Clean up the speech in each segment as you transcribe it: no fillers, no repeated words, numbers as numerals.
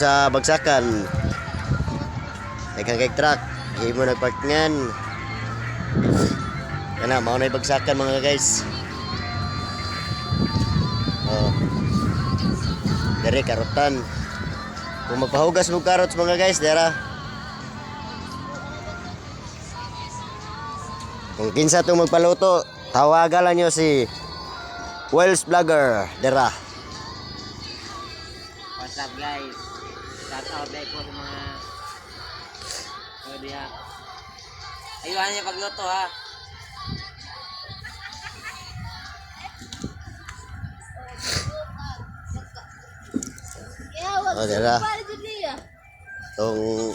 Sa bagsakan kay truck himo nagpark ngan kana mao na bagsakan mga guys. Oh, dire karotan kung magpahugas mo carrots mga guys dera. Kung kinsa tong magpaluto tawagan lang nyo si Wells Vlogger dera. What's up guys? Shout out day po sa mga diha. Ayuhan niyo pagluto ha. Oh, dera. Tong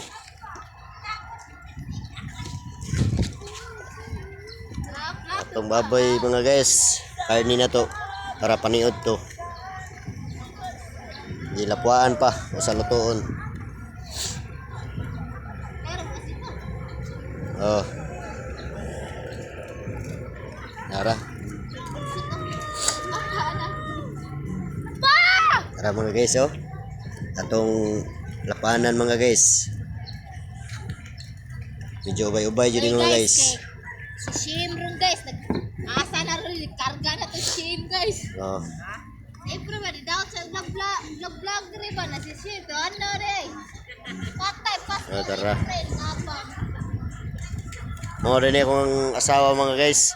atong baboy mga guys. Karni na to para paniod to. Dilapuan pa o sa lutoon. Oh. Nara. Tara mga guys oh. Atong lapanan mga guys. Medyo ubay-ubay dyan mga guys. Si Shim ron guys, asa na ron, karga na to Shim guys. Oh. Pero ba, daw sa vlog rin ba na si Shim, to ano rin. Patay, Oh, tara. friend, abang. Mga rin akong asawa mga guys.